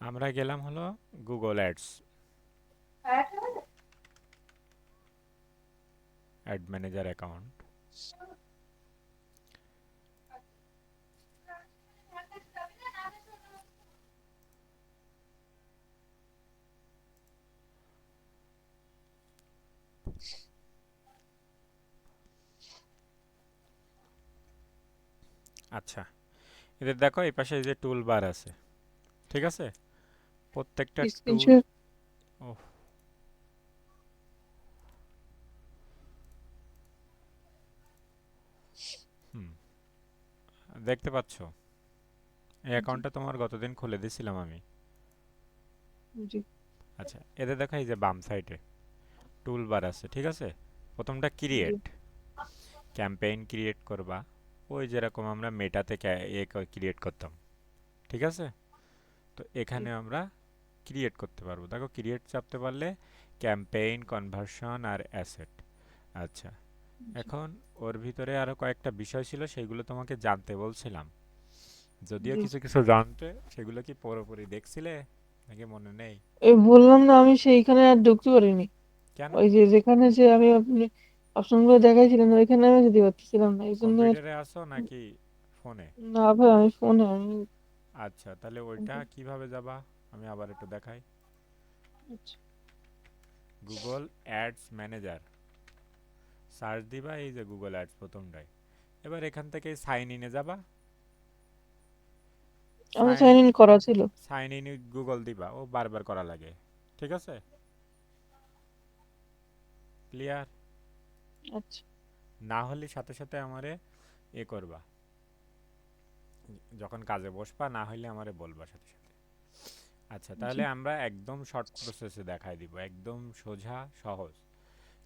আমরা গেলাম হলো Google ads add manager account. আচ্ছা, এদের দেখো এই পাশে এই যে টুল বার আছে, ঠিক আছে? প্রত্যেকটা টুল, স্ক্রিনশট। ও হুম, দেখতে পাচ্ছ এই জি অ্যাকাউন্টটা তোমার গতদিন খুলে দিয়েছিলাম আমি। জি আচ্ছা, এদের দেখো এই যে বাম সাইডে টুল বার আছে, ঠিক আছে? প্রথমটা জি ক্রিয়েট, ক্যাম্পেইন ক্রিয়েট করবা, ওই যেরকম আমরা মেটাতে ক্রিয়েট করতাম, ঠিক আছে? তো জি এখানে আমরা ক্রিয়েট করতে পারবো। দেখো ক্রিয়েট চাপতে পারলে ক্যাম্পেইন, কনভার্সন আর অ্যাসেট। আচ্ছা, জি এখন ওর ভিতরে আরো কয়েকটা বিষয় ছিল, সেগুলো তোমাকে জানতে বলছিলাম। যদিও জি। কিছু কিছু জানতে, সেগুলো কি পুরোপুরি দেখছিলে নাকি মনে নেই? এই বললাম না, আমি সেইখানে আর ঢুকতে পারিনি। কেন? ওই যে যেখানে যে আমি আপনি অপশনগুলো দেখাইছিলেন ওইখানে আমি যেতে পারতেছিলাম না, এই জন্য আর। কম্পিউটারে আসো নাকি ফোনে? না ভাই, আমি ফোনে আমি। আচ্ছা, তাহলে ওইটা কিভাবে যাবা? আমি আবার একটু দেখাই। আচ্ছা গুগল অ্যাডস ম্যানেজার সার্চ দিবা, এই যে গুগল অ্যাডস প্রথমটাই। এবার এখান থেকে সাইন ইনে যাবা। আমার সাইন সাইন ইন করা ছিল। সাইন ইন উইথ গুগল দিবা, ও বারবার করা লাগে, ঠিক আছে? ক্লিয়ার? আচ্ছা না হলে সাথে সাথে আমারে এ করবা, যখন কাজে বসবা, না হইলে আমারে বলবা সাথে সাথে। আচ্ছা, জি। তাহলে আমরা একদম শর্ট প্রসেসে দেখাই দিব, একদম সোজা সহজ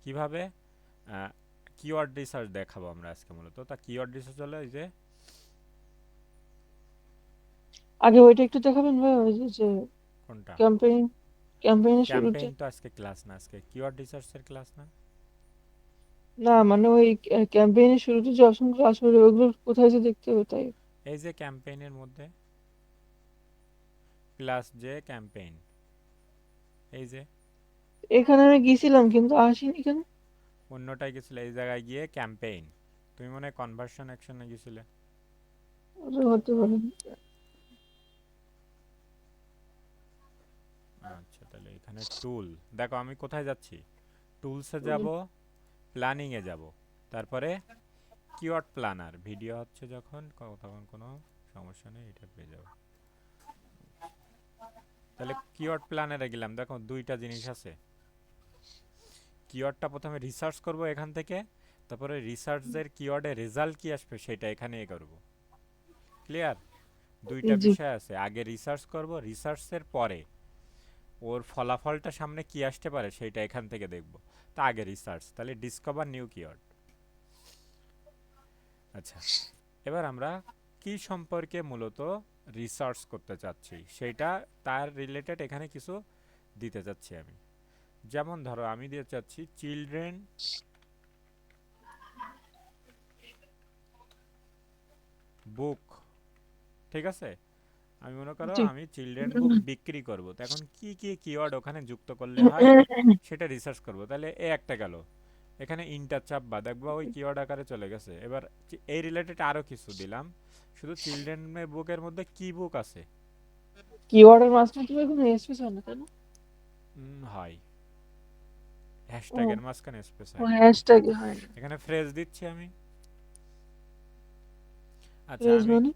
কিভাবে কিওয়ার্ড রিসার্চ দেখাবো আমরা আজকে মূলত। তা কিওয়ার্ড রিসার্চ হলো এই যে আগে ওইটা একটু দেখাবেন ভাই, ওই যে কোনটা? ক্যাম্পেইন, ক্যাম্পেইনের শুরুতে। ক্যাম্পেইন তো আজকে ক্লাস না, আজকে কিওয়ার্ড রিসার্চের ক্লাস না। না মানে ওই ক্যাম্পেইনের শুরুতে যে অপশনগুলো আসবে ওইগুলো কোথায় যে দেখতে হবে তাই। এই যে ক্যাম্পেইনের মধ্যে প্লাস যে ক্যাম্পেইন, এই যে এখানে আমি গেছিলাম কিন্তু আসিনি কেন? অন্যটায় গেছিলে, এই জায়গায় গিয়ে ক্যাম্পেইন, তুমি মনে হয় কনভার্সন অ্যাকশনে গেছিলে। ওটা হতে পারে। আচ্ছা, তাহলে এখানে টুল, দেখো আমি কোথায় যাচ্ছি, টুলসে যাব, বলুন। প্ল্যানিংয়ে যাব, তারপরে কিওয়ার্ড প্ল্যানার, ভিডিও হচ্ছে যখন তখন কোনো সমস্যা নেই, এটা পেয়ে যাবো। তাহলে কিওয়ার্ড প্ল্যানারে গেলাম, দেখো দুইটা জিনিস আছে। কিওয়ার্ডটা প্রথমে রিসার্চ করব এখান থেকে, তারপরে রিসার্চের কিওয়ার্ডে রেজাল্ট কি আসবে সেটা এখানে করব। ক্লিয়ার? দুইটা জি বিষয় আছে, আগে রিসার্চ করব, রিসার্চের পরে ওর ফলাফলটা সামনে কি আসতে পারে সেটা এখান থেকে দেখব। তা আগে রিসার্চ, তাহলে ডিসকভার নিউ কিওয়ার্ড। আচ্ছা, এবার আমরা কি সম্পর্কে মূলত রিসার্চ করতে চাচ্ছি সেটা, তার রিলেটেড এখানে কিছু দিতে চাচ্ছি আমি। যেমন ধরো আমি দিতে চাচ্ছি চিলড্রেন বুক, ঠিক আছে? আমি মনে করো জি। আমি চিলড্রেন বুক বিক্রি করব, তো এখন কি কি কিওয়ার্ড ওখানে যুক্ত করলে হয় সেটা রিসার্চ করব। তাহলে এ একটা গেল, এখানে ইন্টার চাপ বা দেখবা ওই কিওয়ার্ড আকারে চলে গেছে। এবার এই রিলেটেড আরও কিছু দিলাম, শুধু চিলড্রেন বুকের মধ্যে কি বুক আছে। কিওয়ার্ডের মাঝখানে তো কোনো স্পেস হয় না তাই না? হয়, ও, হ্যাশট্যাগের মাঝখানে স্পেস ও হয়। হ্যাশট্যাগ হয় না। এখানে ফ্রেজ দিচ্ছি আমি। আচ্ছা, ফ্রেজ আমি মানে?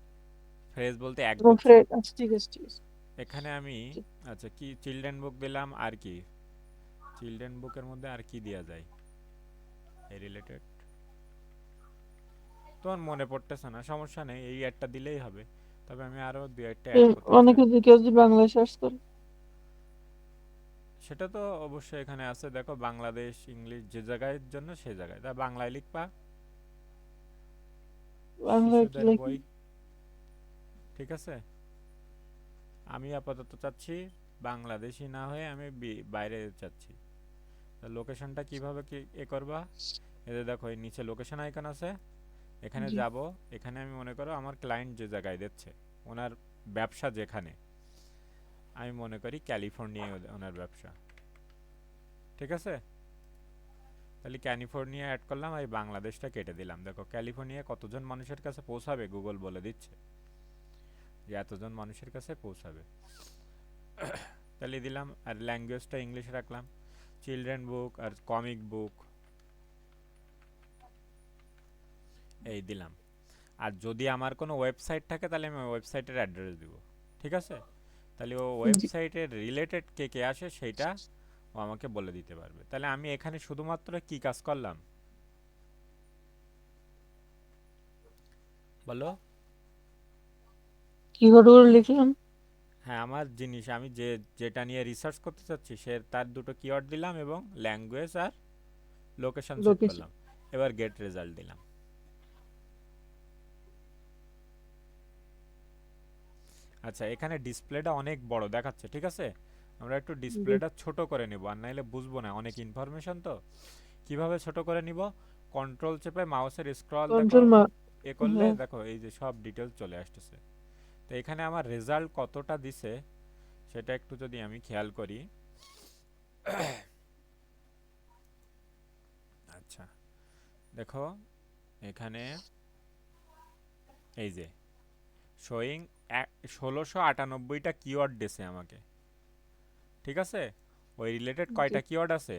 ফ্রেজ বলতে ও একগুচ্ছ, ফ্রেজ, আচ্ছা ঠিক আছে ঠিক আছে। এখানে আমি জি। আচ্ছা কি চিলড্রেন বুক দিলাম, আর কি চিলড্রেন বুকের মধ্যে আর কি দেওয়া যায় এই রিলেটেড, তোমার মনে পড়তেছে না, সমস্যা নেই, এই একটা দিলেই হবে। তবে আমি আরও দু একটা অ্যাড করতে চাই। অনেকে কেউ যদি বাংলায় সার্চ করে। সেটা তো অবশ্যই এখানে আছে, দেখো বাংলাদেশ, ইংলিশ, যে জায়গায় জন্য সে জায়গায়, তা বাংলায় লিখবা বাংলায় একটু শিশুদের লেখেন। বই, ঠিক আছে? আমি আপাতত চাচ্ছি বাংলাদেশি না হয়ে আমি বাইরে চাচ্ছি। তা লোকেশনটা কিভাবে কি এ করবা, এদের দেখো এই নিচে লোকেশন আইকন আছে, এখানে জি যাব। এখানে আমি মনে করো আমার ক্লায়েন্ট যে জায়গায় দিচ্ছে, ওনার ব্যবসা যেখানে, আমি মনে করি ক্যালিফোর্নিয়ায় ওনার ব্যবসা, ঠিক আছে? তাহলে ক্যালিফোর্নিয়া অ্যাড করলাম, এই বাংলাদেশটা কেটে দিলাম। দেখো ক্যালিফোর্নিয়া কতজন মানুষের কাছে পৌঁছাবে, গুগল বলে দিচ্ছে যে এতজন মানুষের কাছে পৌঁছাবে। তাহলে দিলাম, আর ল্যাঙ্গুয়েজটা ইংলিশ রাখলাম, চিলড্রেন বুক আর কমিক বুক, এই দিলাম। আর যদি আমার কোনো ওয়েবসাইট থাকে তাহলে আমি ওয়েবসাইটের অ্যাড্রেস দিব, ঠিক আছে? তাহলে ও জি। ওয়েবসাইটের রিলেটেড কে কে আসে সেইটা ও আমাকে বলে দিতে পারবে। তাহলে আমি এখানে শুধুমাত্র কি কাজ করলাম বলো? কিওয়ার্ড গুলো লিখলাম। হ্যাঁ, আমার জিনিস আমি যেটা নিয়ে রিসার্চ করতে চাচ্ছি সে তার দুটো কিওয়ার্ড দিলাম এবং ল্যাঙ্গুয়েজ আর লোকেশন সেট লোকেশন। করলাম। এবার গেট রেজাল্ট দিলাম। আচ্ছা, এখানে ডিসপ্লেটা অনেক বড় দেখাচ্ছে, ঠিক আছে? আমরা একটু জি। ডিসপ্লেটা ছোট করে নিব, আর নাইলে বুঝবো না, অনেক ইনফরমেশন তো। কিভাবে ছোট করে নিব? কন্ট্রোল চেপে মাউসের স্ক্রল দেখো কন্ট্রোল মা। এ করলে হ্যাঁ। দেখো এই যে সব ডিটেলস চলে আসতেছে। তো এখানে আমার রেজাল্ট কতটা দিছে সেটা একটু যদি আমি খেয়াল করি। আচ্ছা, দেখো এখানে এই যে শোয়িং 1698টা কিওয়ার্ড দিছে আমাকে, ঠিক আছে? ওই রিলেটেড জি। কয়টা কিওয়ার্ড আছে?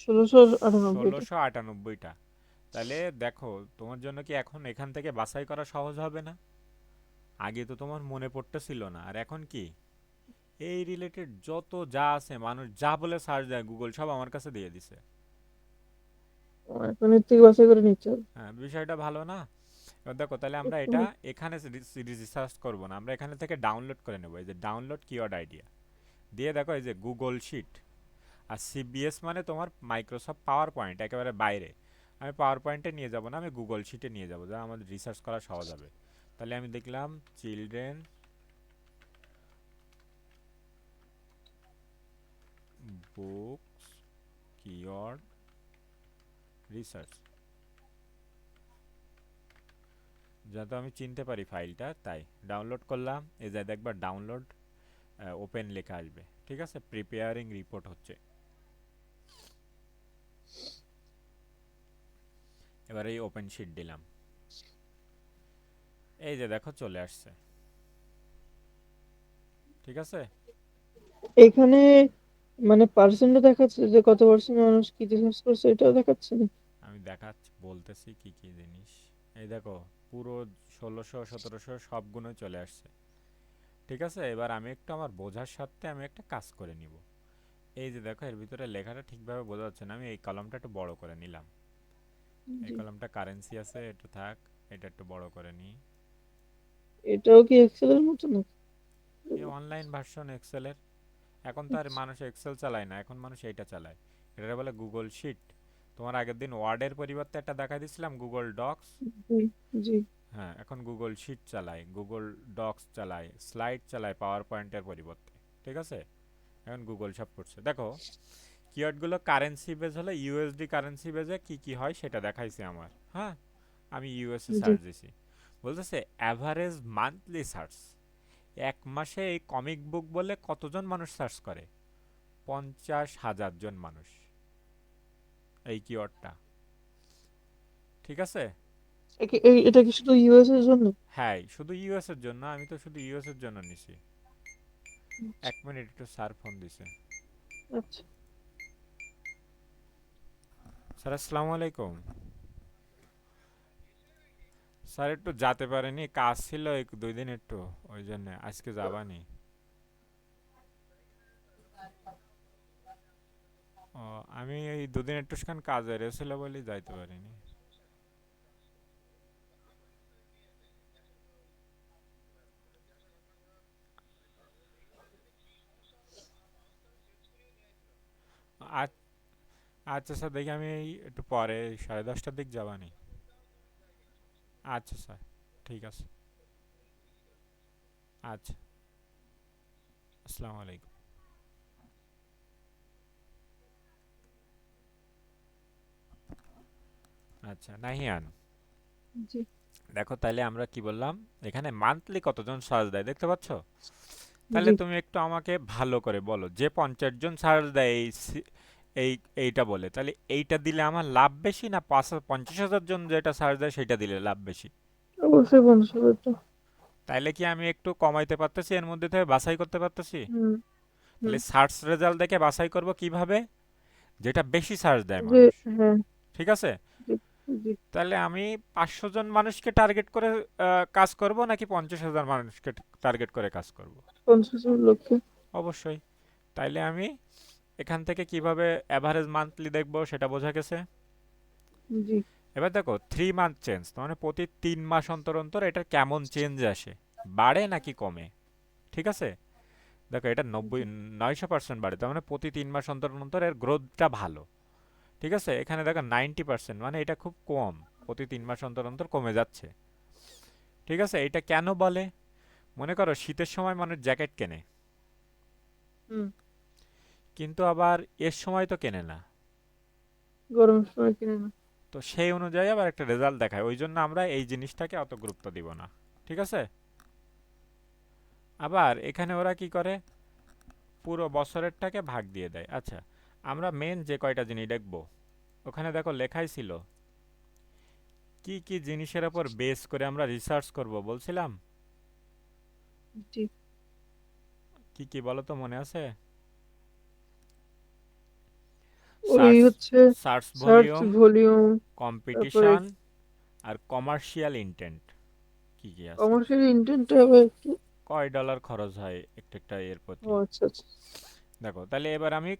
1698টা। 1698টা। তাহলে দেখো তোমার জন্য কি এখন এখান থেকে বাছাই করা সহজ হবে না? আগে তো তোমার মনে পড়তেছিল না, আর এখন কি এই রিলেটেড যত যা আছে মানুষ যা বলে সার্চ দেয় গুগল সব আমার কাছে দিয়ে দিছে। এখন এর থেকে বাছাই করে নিতে হবে। হ্যাঁ, বিষয়টা ভালো না? এবার দেখো তাহলে আমরা একটু এটা এখানে রিসার্চ করব না, আমরা এখানে থেকে ডাউনলোড করে নেব। এই যে ডাউনলোড কিওয়ার্ড আইডিয়া দিয়ে দেখো এই যে গুগল শিট। আর সিবিএস মানে তোমার মাইক্রোসফট পাওয়ার পয়েন্ট, একেবারে বাইরে। আমি পাওয়ার পয়েন্টে নিয়ে যাব না, আমি গুগল শিটে নিয়ে যাব, যা আমাদের রিসার্চ করা সহজ হবে। তাহলে আমি দেখলাম চিলড্রেন বুকস কিওয়ার্ড রিসার্চ, যাতে আমি চিনতে পারি ফাইলটা, তাই ডাউনলোড করলাম। এই যে দেখবার ডাউনলোড ওপেন লেখা আসবে, ঠিক আছে? প্রিপেয়ারিং রিপোর্ট হচ্ছে। এবার এই ওপেন শিট দিলাম, এই যে দেখো চলে আসছে, ঠিক আছে? এখানে মানে পার্সেন্টও দেখাচ্ছে যে কত পার্সেন্ট মানুষ কি রিসার্চ করছে, এটাও দেখাচ্ছে না? আমি দেখাচ্ছি, বলতেছি কি কি জিনিস। এই দেখো পুরো 1600 1700 সবগুলো চলে আসছে, ঠিক আছে? এবার আমি একটু আমার বোঝার সাথে আমি একটা কাজ করে নিব। এই যে দেখো এর ভিতরে লেখাটা ঠিকভাবে বোঝা যাচ্ছে না, আমি এই কলমটা একটু বড় করে নিলাম। এই জি। কলমটা কারেন্সি আছে, একটু থাক, এটা একটু বড় করে নিই। এটাও কি এক্সেলের মতো না? এই অনলাইন ভার্সন এক্সেলের। এখন তো আর আচ্ছা। মানুষ এক্সেল চালায় না, এখন মানুষ এইটা চালায়। এটা বলে গুগল শিট। তোমার আগের দিন ওয়ার্ডের পরিবর্তে একটা দেখা দিছিলাম গুগল ডক্স। জি। জি। হ্যাঁ, এখন গুগল শিট চালায়, গুগল ডক্স চালায়, স্লাইড চালায় পাওয়ার পয়েন্টের পরিবর্তে, ঠিক আছে? এখন গুগল সব করছে। দেখো কিওয়ার্ডগুলো কারেন্সি বেজ হলে ইউএসডি কারেন্সি বেজে কি কি হয় সেটা দেখাইছে আমার। হ্যাঁ, আমি ইউএসএ জি। সার্চ দিছি, বলতেছে অ্যাভারেজ মান্থলি সার্চ। এক মাসে এই কমিক বুক বলে কতজন মানুষ সার্চ করে? 50,000 জন মানুষ, এই কিওয়ার্ডটা, ঠিক আছে? এটা কি শুধু ইউএস এর জন্য? হ্যাঁ, শুধু ইউএস এর জন্য, আমি তো শুধু ইউএস এর জন্য নিছি। এক মিনিট, একটু স্যার ফোন দিছে। আচ্ছা। স্যার আসসালামু আলাইকুম। স্যার একটু যেতে পারেনি, কাজ ছিল 2 দিন একটু, ওই জন্য আজকে যাবানি। ও, আমি এই 2 দিন একটু খান কাজে রেছিল বলে যাইতে পারিনি। আ- আচ্ছা স্যার, দেখি আমি এই একটু পরে 10:30টার দিক যাবানি। আচ্ছা স্যার, ঠিক আছে। আচ্ছা, আসসালামু আলাইকুম। আচ্ছা নাহিয়ান, জি। দেখো তাইলে আমরা কি বললাম, এখানে মান্থলি কতজন সার্চ দেয় দেখতে পাচ্ছ? তাহলে জি। তুমি একটু আমাকে ভালো করে বলো, যে 50 জন সার্চ দেয় এই এইটা বলে, তাহলে এইটা দিলে আমার লাভ বেশি না 50,000 জন যেটা সার্চ দেয় সেটা দিলে লাভ বেশি? অবশ্যই 50,000 টা। তাইলে কি আমি একটু কমাইতে পারতেছি, এর মধ্যে থেকে বাছাই করতে পারতেছি? হুম। হুম। তাহলে সার্চ রেজাল্ট দেখে বাছাই করব কিভাবে? যেটা বেশি সার্চ দেয় যে মানুষ। হ্যাঁ। ঠিক আছে? জি। জি। তাহলে আমি 500 জন মানুষকে টার্গেট করে কাজ করব নাকি 50,000 মানুষকে টার্গেট করে কাজ করব? 50,000 লোককে। অবশ্যই। তাইলে আমি এখান থেকে কিভাবে অ্যাভারেজ মান্থলি দেখব সেটা বোঝা গেছে। জি। এবার দেখো 3 মান্থ চেঞ্জ, মানে প্রতি 3 মাস অন্তর অন্তর এটার কেমন চেঞ্জ আসে, বাড়ে নাকি কমে। ঠিক আছে? দেখো এটা জি। 900% বাড়ে, তার মানে প্রতি 3 মাস অন্তর অন্তর এর গ্রোথটা ভালো। ঠিক আছে? এখানে দেখো 90%, মানে এটা খুব কম, প্রতি 3 মাস অন্তর অন্তর কমে যাচ্ছে। ঠিক আছে? এটা কেন বলে? মনে করো শীতের সময় মানুষ জ্যাকেট কেনে, হুম। কিন্তু আবার এর সময় তো কেনে না। গরমের সময় কিনে না। তো সেই অনুযায়ী আবার একটা রেজাল্ট দেখায়, ওই জন্য আমরা এই জিনিসটাকে অত গুরুত্ব দিব না। ঠিক আছে? আবার এখানে ওরা কি করে, পুরো বছরেরটাকে ভাগ দিয়ে দেয়। আচ্ছা, আমরা মেন যে কয়টা জিনিস দেখব, ওখানে দেখো লেখাই ছিল কি কি জিনিসের উপর বেস করে আমরা রিসার্চ করব বলছিলাম। জি। কি কি বলো তো, মনে আছে? ওই সার্চ, হচ্ছে সার্চ সার্চ ভলিউম, ভলিউম, তারপরে কম্পিটিশন, আর কমার্শিয়াল ইন্টেন্ট। কি কি আছে, কমার্শিয়াল ইন্টেন্ট হবে একটু। কয় ডলার খরচ হয় একটা একটা এর ও প্রতি। আচ্ছা আচ্ছা। দেখো তাহলে এবার আমি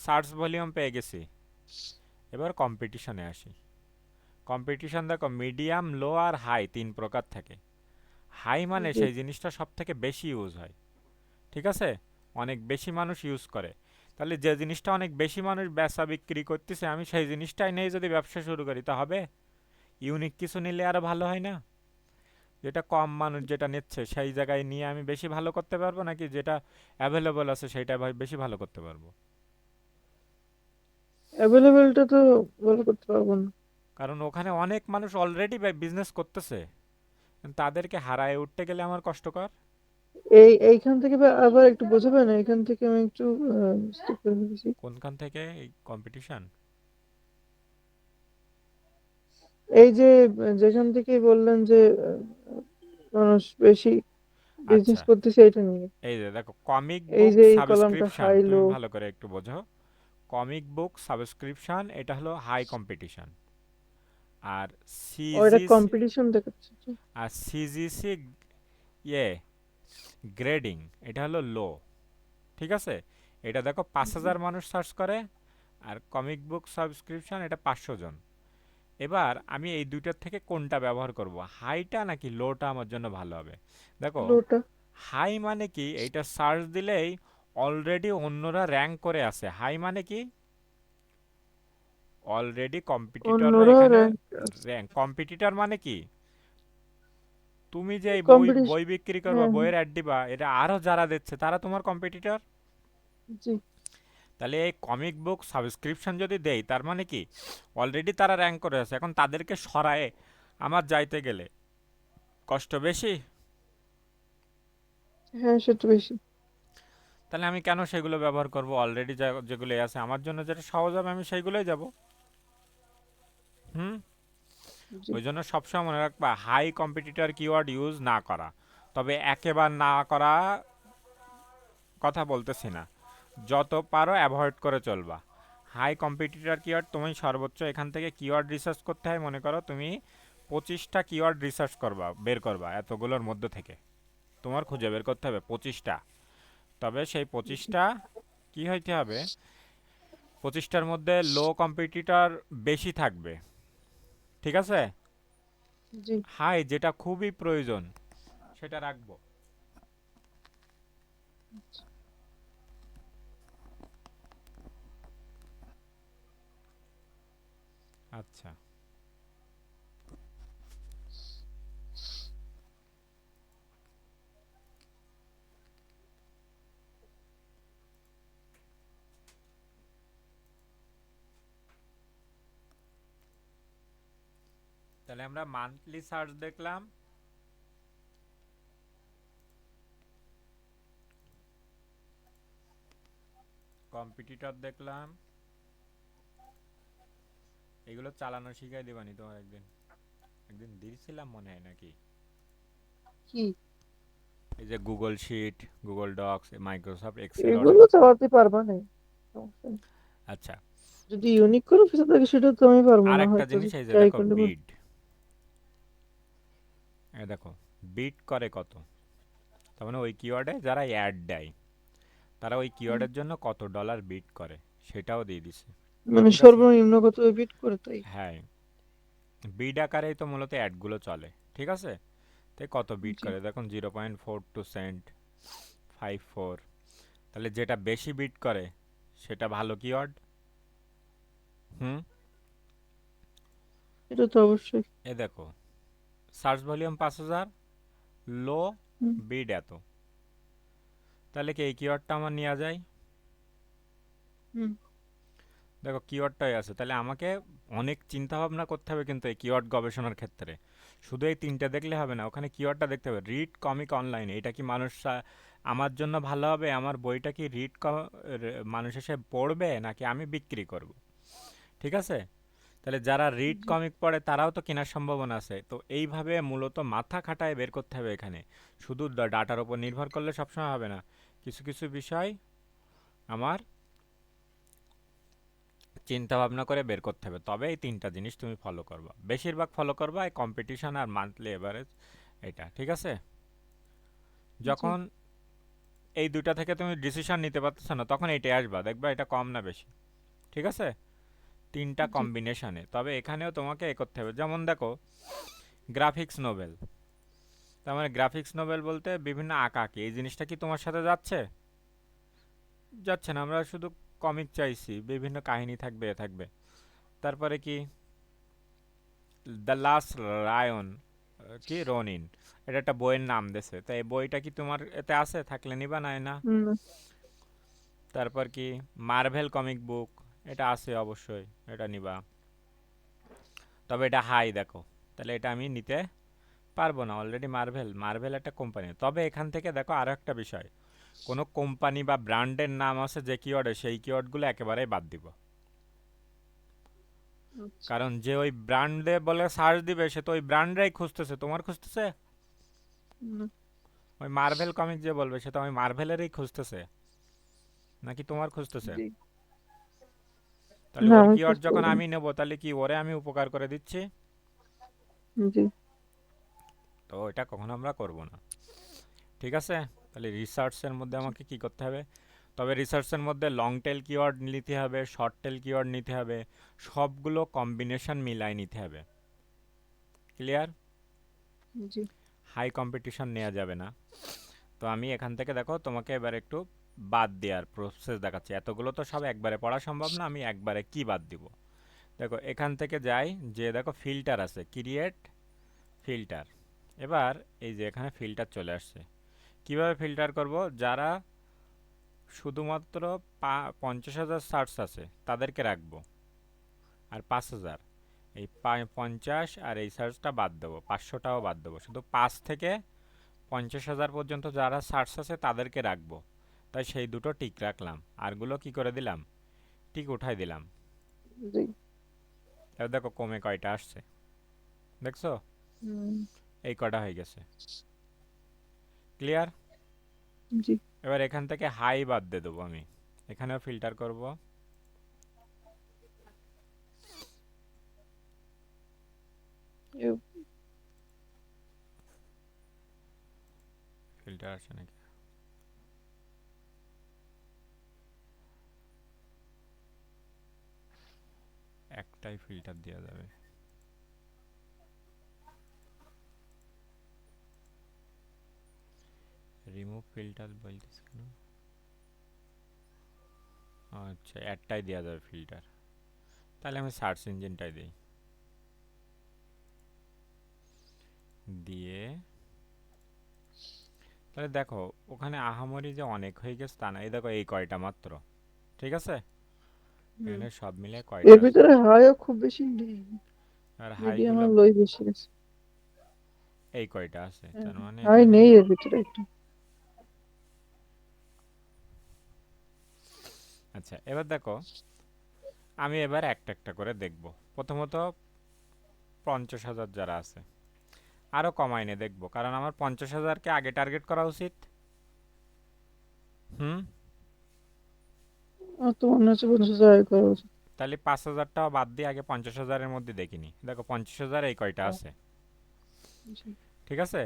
সার্চ ভলিউম পেয়ে গেছি। এবার কম্পিটিশনে আসি। কম্পিটিশন দেখো মিডিয়াম, লো আর হাই 3 প্রকার থাকে। হাই মানে জি। সেই জিনিসটা সব থেকে বেশি ইউজ হয়। ঠিক আছে? অনেক বেশি মানুষ ইউজ করে। তাহলে যে জিনিসটা অনেক বেশি মানুষ বেচা বিক্রি করতেছে, আমি সেই জিনিসটাই নিয়ে যদি ব্যবসা শুরু করি তা হবে? ইউনিক কিছু নিলে আরো ভালো হয় না? যেটা কম মানুষ যেটা নিচ্ছে সেই জায়গায় নিয়ে আমি বেশি ভালো করতে পারবো, নাকি যেটা অ্যাভেলেবল আছে সেটা বেশি ভালো করতে পারবো? অ্যাভেলেবেলটা তো ভালো করতে পারবো না। কারণ ওখানে অনেক মানুষ অলরেডি বিজনেস করতেছে, তাদেরকে হারায় উঠতে গেলে আমার কষ্টকর। এইখান থেকে আবার একটু বোঝাবে না, এখান থেকে আমি একটু বুঝতে পেরে ফেলেছি। কোনখান থেকে এই কম্পিটিশন? এই যে যেখান থেকে বললেন যে মানুষ বেশি বিজনেস আচ্ছা, করতেছে এটা নিয়ে। এই যে দেখো কমিক এই বুক যে এই কলামটা সাবস্ক্রিপশন, হাই তুমি লো। ভালো করে একটু বোঝো। কমিক বুক সাবস্ক্রিপশন এটা হলো হাই কম্পিটিশন। আর ও এটা সিজিসি, কম্পিটিশন দেখাচ্ছে তো। আর সিজিসি ইয়ে গ্রেডিং, এটা হলো লো। ঠিক আছে? এটা দেখো পাঁচ জি। হাজার মানুষ সার্চ করে, আর কমিক বুক সাবস্ক্রিপশন এটা 500 জন। এবার আমি এই দুইটার থেকে কোনটা ব্যবহার করব, হাইটা নাকি লোটা আমার জন্য ভালো হবে? দেখো লোটা। হাই মানে কি, এইটা সার্চ দিলেই অলরেডি অন্যরা র্যাঙ্ক করে আছে। হাই মানে কি, অলরেডি কম্পিটিটররা অন্যরা এখানে র্যাঙ্ক। র্যাঙ্ক। কম্পিটিটর মানে কি, তুমি যে এই বই কম্পিটিশন। বই বিক্রি করবা, হ্যাঁ হ্যাঁ। বইয়ের অ্যাড দিবা, এটা আরো যারা দিচ্ছে তারা তোমার কম্পিটিটর। জি। তাহলে এই কমিক বুক সাবস্ক্রিপশন যদি দেই, তার মানে কি অলরেডি তারা র্যাঙ্ক করে আছে, এখন তাদেরকে সরায়ে আমার যাইতে গেলে কষ্ট বেশি। হ্যাঁ সেটা বেশি। তাহলে আমি কেন সেগুলো ব্যবহার করব? অলরেডি যেগুলো আছে আমার জন্য যেটা সহজ হবে আমি সেইগুলোই যাব। হুম। জি। ওই জন্য সবসময় মনে রাখবা হাই কম্পিটিটর কিওয়ার্ড ইউজ না করা। তবে একেবারে না করা কথা বলতেছি না, যত পারো অ্যাভয়েড করে চলবা। হাই কম্পিটিটর কিওয়ার্ড তুমি সর্বোচ্চ এখান থেকে কিওয়ার্ড রিসার্চ করতে হয়, মনে করো তুমি 25টা কিওয়ার্ড রিসার্চ করবা, বের করবা এতগুলোর মধ্যে থেকে, তোমার খুঁজে বের করতে হবে 25টা। তবে সেই জি। 25টা কি হইতে হবে, 25টার মধ্যে লো কম্পিটিটর বেশি থাকবে। ঠিক আছে? জি। হাই যেটা খুবই প্রয়োজন সেটা রাখবো। আচ্ছা, তাহলে আমরা মান্থলি সার্চ দেখলাম, কম্পিটিটর দেখলাম, এগুলো চালানো শিখাই দিবানি তোমার একদিন, একদিন দিয়েছিলাম মনে হয় নাকি, কি এই যে Google sheet, Google docs, Microsoft Excel ওটা। এগুলো চালাতে পারবা না, সমস্যা নেই। আচ্ছা, যদি ইউনিক কোনো ফিচার থাকে সেটা তো আমি পারবো আর না, একটা হয়তো জিনিস এই যে ট্রাই দেখো করলে পারবো। বিড, এই দেখো বিট করে কত, তার মানে ওই কিওয়ার্ডে যারা অ্যাড দেয় তারা ওই হুম। কিওয়ার্ডের জন্য কত ডলার বিট করে সেটাও দিয়ে দিছে। মানে ঠিক আছে, সর্বনিম্ন কত বিট করে তাই? হ্যাঁ, বিড আকারেই তো মূলত অ্যাডগুলো চলে। ঠিক আছে, তাই কত বিট জি। করে দেখুন, 0.42 সেন্ট, 54। তাহলে যেটা বেশি বিট করে সেটা ভালো কিওয়ার্ড। হুম, এটা তো অবশ্যই। এ দেখো সার্চ ভলিউম 5000, লো হুম। বিড এত, তাহলে কি এই কিওয়ার্ডটা আমার নেওয়া যায়? হুম। দেখো কিওয়ার্ডটাই আছে, তাহলে আমাকে অনেক চিন্তা ভাবনা করতে হবে কিন্তু এই কিওয়ার্ড গবেষণার ক্ষেত্রে। শুধু এই তিনটা দেখলে হবে না, ওখানে কিওয়ার্ডটা দেখতে হবে। রিড কমিক অনলাইনে, এটা কি মানুষ আমার জন্য ভালো হবে? আমার বইটা কি মানুষ এসে পড়বে নাকি আমি বিক্রি করব? ঠিক আছে, তাহলে যারা রিড জি। কমিক পড়ে তারাও তো কেনার সম্ভাবনা আছে। তো এইভাবে মূলত মাথা খাটায় বের করতে হবে এখানে, শুধু ডাটার উপর নির্ভর করলে সবসময় হবে না। কিছু কিছু বিষয় আমার চিন্তা ভাবনা করে বের করতে হবে, তবে এই তিনটা জিনিস তুমি ফলো করবা, বেশিরভাগ ফলো করবা এই কম্পিটিশন আর মান্থলি এভারেজ, এটা ঠিক আছে। জি। যখন এই দুইটা থেকে তুমি ডিসিশন নিতে পারতেছ না তখন এইটাই আসবা, দেখবা এটা কম না বেশি। ঠিক আছে, তিনটা জি। কম্বিনেশনে, তবে এখানেও তোমাকে এ করতে হবে। যেমন দেখো গ্রাফিক্স নোভেল, তার মানে গ্রাফিক্স নোভেল বলতে বিভিন্ন আঁকাআঁকি, এই জিনিসটা কি তোমার সাথে যাচ্ছে? যাচ্ছে না, আমরা শুধু কমিক চাইছি, বিভিন্ন কাহিনী থাকবে, এ থাকবে। তারপরে কি দ্য লাস্ট রায়ন, কি রনিন, এটা একটা বইয়ের নাম দেছে, তাই এই বইটা কি তোমার এতে আছে? থাকলে নিবা, নাই না? হুম। তারপর কি মার্ভেল কমিক বুক, এটা আছে অবশ্যই, এটা নিবা। তবে এটা হাই দেখো, তাহলে এটা আমি নিতে পারবো না, অলরেডি মার্ভেল, মার্ভেল একটা কোম্পানি। তবে এখান থেকে দেখো আরো একটা বিষয়, কোনো কোম্পানি বা ব্র্যান্ডের নাম আছে যে কিওয়ার্ডে, সেই কিওয়ার্ডগুলো একেবারেই বাদ দিব। আচ্ছা। কারণ যে ওই ব্র্যান্ডে বলে সার্চ দিবে সে তো ওই ব্র্যান্ডরাই খুঁজতেছে, তোমার খুঁজতেছে? না। ওই মার্ভেল কমিক যে বলবে সে তো ওই মার্ভেলেরই খুঁজতেছে, নাকি তোমার খুঁজতেছে? জি। তাহলে না, ওর আমি কিওয়ার্ড খুঁজতে যখন পারবো না। আমি নেব তাহলে কি ওরে আমি উপকার করে দিচ্ছি? জি। তো এটা কখনো আমরা করব না। ঠিক আছে, তাহলে রিসার্চের মধ্যে জি। আমাকে কি করতে হবে? তবে রিসার্চের মধ্যে লং টেল কিওয়ার্ড নিতে হবে, শর্ট টেল কিওয়ার্ড নিতে হবে, সবগুলো কম্বিনেশন মিলাই নিতে হবে। ক্লিয়ার? জি। হাই কম্পিটিশন নেওয়া যাবে না। তো আমি এখান থেকে দেখো তোমাকে এবার একটু বাদ দেওয়ার প্রসেস দেখাচ্ছি, এতগুলো তো সব একবারে পড়া সম্ভব না, আমি একবারে কি বাদ দিব। দেখো এখান থেকে যাই, যে দেখো ফিল্টার আছে, ক্রিয়েট ফিল্টার। এবার এই যে এখানে ফিল্টার চলে আসছে, কিভাবে ফিল্টার করব? যারা শুধুমাত্র 50,000 সার্চ আছে তাদেরকে রাখবো, আর 5,000, এই 50 আর এই সার্চটা বাদ দেবো, 500টাও বাদ দেবো, শুধু 5 থেকে 50,000 পর্যন্ত যারা সার্চ আছে তাদেরকে রাখবো। তাই সেই দুটো টিক রাখলাম, আরগুলো কি করে দিলাম? টিক উঠাই দিলাম। জি। এবার দেখো কমে কয়টা আসছে, দেখছো? হুম। এই কটা হয়ে গেছে। ক্লিয়ার? জি। এবার এখান থেকে হাই বাদ দিয়ে দেবো আমি, এখানেও ফিল্টার করব। এ- ফিল্টার আসে নাকি? একটাই ফিল্টার দেওয়া যাবে। রিমুভ ফিল্টার বলতেছে কেন? আচ্ছা, একটাই দেওয়া যাবে ফিল্টার, তাহলে আমি সার্চ ইঞ্জিনটাই দিই, দিয়ে তাহলে দেখো ওখানে আহামরি যে অনেক হয়ে গেছে তা না, এই দেখো এই কয়টা মাত্র। ঠিক আছে, হুম। এখানে সব মিলে এর কয়টা আছে? ভিতরে হাইও খুব বেশি নেই, আর মিডিয়াম হাইগুলো আর লোই বেশি আছে। এই কয়টা আছে, হ্যাঁ, তার মানে হাই এখানে নেই এর ভিতরে একটা। আচ্ছা, এবার দেখো, আমি এবার একটা একটা করে দেখব। প্রথমত 50,000 যারা আছে, আরো কমাইনে দেখব, কারণ আমার 50,000কে আগে টার্গেট করা উচিত। হুম। আর তো মনে হচ্ছে 50,000 করা উচিত। তাহলে 5,000টাও বাদ দিয়ে আগে 50,000-এর মধ্যে দেখিনি। দেখো 50,000 এই কয়টা আছে। জি ঠিক আছে।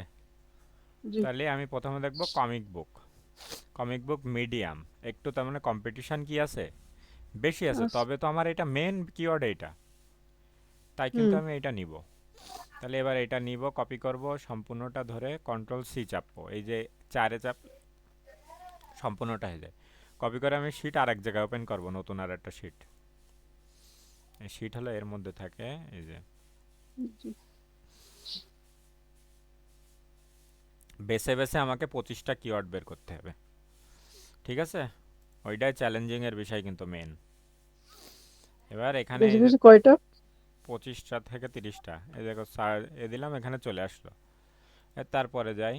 জি। তাহলে আমি প্রথমে দেখব comic book. Comic book medium, একটু তার মানে কম্পিটিশন কি আছে, বেশি আছে, আচ্ছা। তবে তো আমার এটা মেন কিওয়ার্ড এইটা, তাই কিন্তু হুম। আমি এটা নিব। তাহলে এবার এটা নিব, কপি করব, সম্পূর্ণটা ধরে কন্ট্রোল সি চাপবো, এই যে চারে চাপ সম্পূর্ণটা হয়ে যায়। কপি করে আমি শিট আর এক জায়গায় ওপেন করব, নতুন আর একটা শিট। এই শিট হলো এর মধ্যে থাকে, এই যে জি বেছে বেছে আমাকে 25টা কিওয়ার্ড বের করতে হবে। ঠিক আছে, ওইটাই চ্যালেঞ্জিং এর বিষয় কিন্তু মেন। এবার এখানে বেশি এই যে বেশি কয়টা? 25টা থেকে 30টা, এই দেখো সার এ দিলাম, এখানে চলে আসলো। তারপরে যাই,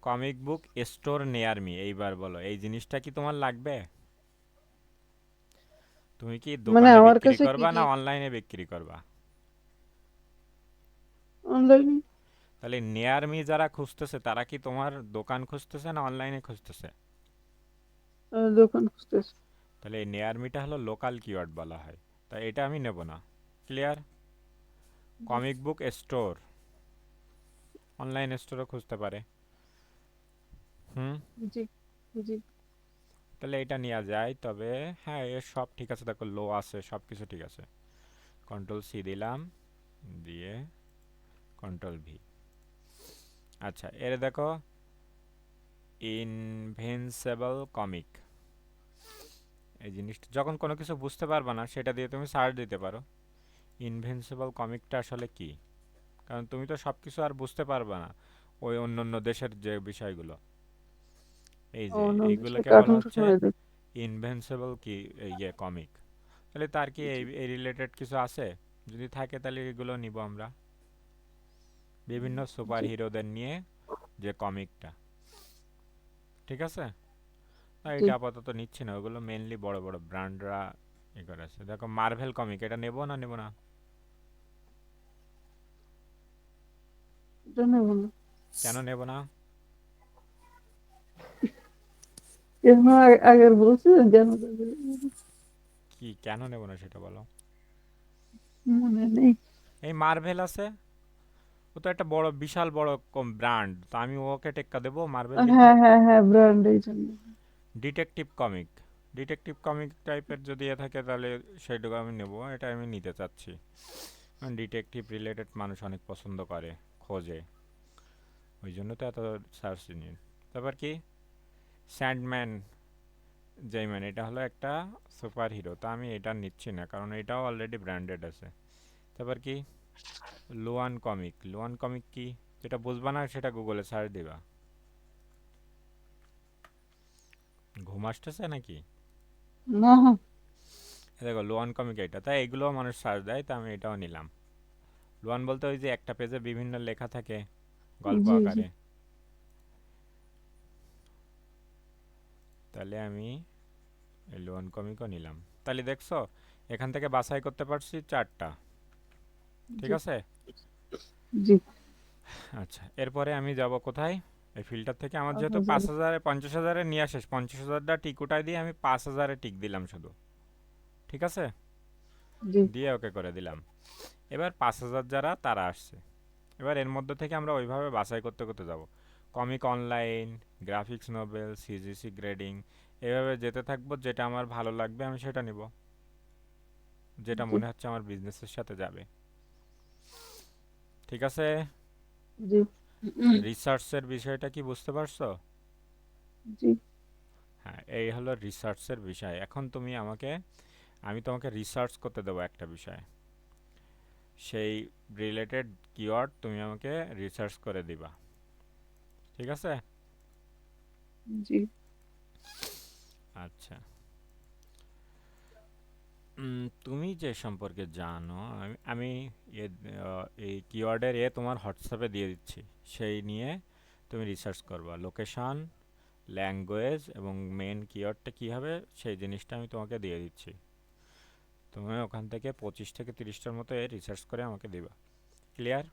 comic book store near me. এইবার বলো, এই জিনিসটা কি তোমার লাগবে? তুমি কি মানে দোকানে আমার বিক্রি কাছে কি করবা কি না অনলাইনে বিক্রি করবা? অনলাইন তাহলে নিয়ার মি যারা খুঁজতেছে তারা কি তোমার দোকান খুঁজতেছে না অনলাইনে খুঁজতেছে? দোকান খুঁজতেছে। তাহলে এই নিয়ার মিটা হলো লোকাল কিওয়ার্ড বলা হয়, তাই এটা আমি নেব না। ক্লিয়ার? জি কমিক বুক স্টোর, অনলাইন স্টোরও খুঁজতে পারে। হুম। জি জি। তাহলে এটা নেওয়া যায়, তবে হ্যাঁ এর সব ঠিক আছে, দেখো লো আছে, সব কিছু ঠিক আছে। কন্ট্রোল সি দিলাম, দিয়ে কন্ট্রোল ভি। আচ্ছা, এর দেখো ইনভিনসিবল কমিক, এই জিনিসটা যখন কোনো কিছু বুঝতে পারবে না সেটা দিয়ে তুমি সার্চ দিতে পারো, ইনভিনসিবল কমিকটা আসলে কি। কারণ তুমি তো সব কিছু আর বুঝতে পারবে না, ওই অন্য অন্য দেশের যে বিষয়গুলো, এই ও যে না, এইগুলোকে বলা কার্টুন হচ্ছে সবসময় দেখ। ইনভিনসিবল কি, ইয়ে কমিক। তাহলে তার কি এই জি এই রিলেটেড কিছু আছে? যদি থাকে তাহলে এগুলো নিব আমরা, বিভিন্ন সুপার জি হিরোদের নিয়ে যে কমিকটা। ঠিক আছে, আর জি। এটা আপাতত নিচ্ছি না, ওগুলো মেনলি বড় বড় ব্র্যান্ডরা এ করে আছে। দেখো মার্ভেল কমিক, এটা নেব না নেব না? এটা নেব না। কেন নেব না? এর আগের বলছি কেন দেবে? কি কেন নেব না সেটা বলো। মনে নেই। এই মার্ভেল আছে, ও তো একটা বড় বিশাল বড় ব্র্যান্ড, তো আমি ওকে টেক্কা দেবো মার্ভেল লিখে? হ্যাঁ হ্যাঁ হ্যাঁ, ব্র্যান্ড এই জন্য। ডিটেকটিভ কমিক, ডিটেকটিভ কমিক টাইপের যদি এ থাকে তাহলে সেটুকু আমি নেব, এটা আমি নিতে চাচ্ছি। ডিটেকটিভ রিলেটেড মানুষ অনেক পছন্দ করে, খোঁজে, ওই জন্য তো এত সার্চ ইঞ্জিন। তারপর কি স্যান্ডম্যান, যেইম্যান, এটা হলো একটা সুপার হিরো, তা আমি এটা নিচ্ছি না কারণ এটাও অলরেডি ব্র্যান্ডেড আছে। তারপর কি লোয়ান কমিক, লোয়ান কমিক কি, যেটা বুঝবা না সেটা গুগলে সার্চ দিবা। ঘুম আসতেছে নাকি? না। দেখো লোয়ান কমিক এটা, তাই এগুলোও মানুষ সার্চ দেয়, তা আমি এটাও নিলাম। লোয়ান বলতে ওই যে একটা পেজে বিভিন্ন লেখা থাকে গল্প জি জি। আকারে। তাহলে আমি এই লোয়ান কমিকও নিলাম। তাহলে দেখছো, এখান থেকে বাছাই করতে পারছি 4টা। ঠিক জি আছে। জি। আচ্ছা, এরপরে আমি যাব কোথায়? এই ফিল্টার থেকে আমার যেহেতু আপনার যাবে। 5,000 50,000 নিয়ে শেষ, 50,000টা টিক উঠাই দিয়ে আমি 5,000 টিক দিলাম শুধু। ঠিক আছে, জি দিয়ে ওকে করে দিলাম। এবার 5,000 যারা তারা আসছে, এবার এর মধ্যে থেকে আমরা ওইভাবে বাছাই করতে করতে যাব। Comic online, graphics novel, CGC grading, এভাবে যেতে থাকবো, যেটা আমার ভালো লাগবে আমি সেটা নিব, যেটা জি মনে হচ্ছে আমার বিজনেসের সাথে যাবে। ঠিক আছে। জি রিসার্চের বিষয়টা কি বুঝতে পারছো? জি হ্যাঁ, এই হলো রিসার্চের বিষয়। এখন তুমি আমাকে, আমি তোমাকে রিসার্চ করতে দেবো একটা বিষয়, সেই রিলেটেড কিওয়ার্ড তুমি আমাকে রিসার্চ করে দিবা। ঠিক আছে। জি। আচ্ছা, তুমি যে সম্পর্কে জানো, আমি এই কিওয়ার্ডের তোমার হোয়াটসঅ্যাপে দিয়ে দিচ্ছি, সেই নিয়ে তুমি রিসার্চ করবা। লোকেশন, ল্যাঙ্গুয়েজ এবং মেন কিওয়ার্ডটা কী হবে সেই জিনিসটা আমি তোমাকে দিয়ে দিচ্ছি। তুমি ওখান থেকে 25 থেকে 30টার মতো রিসার্চ করে আমাকে দিবা। ক্লিয়ার?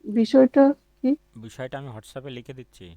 বিষয়টা কি? বিষয়টা আমি হোয়াটসঅ্যাপে লিখে দিচ্ছি।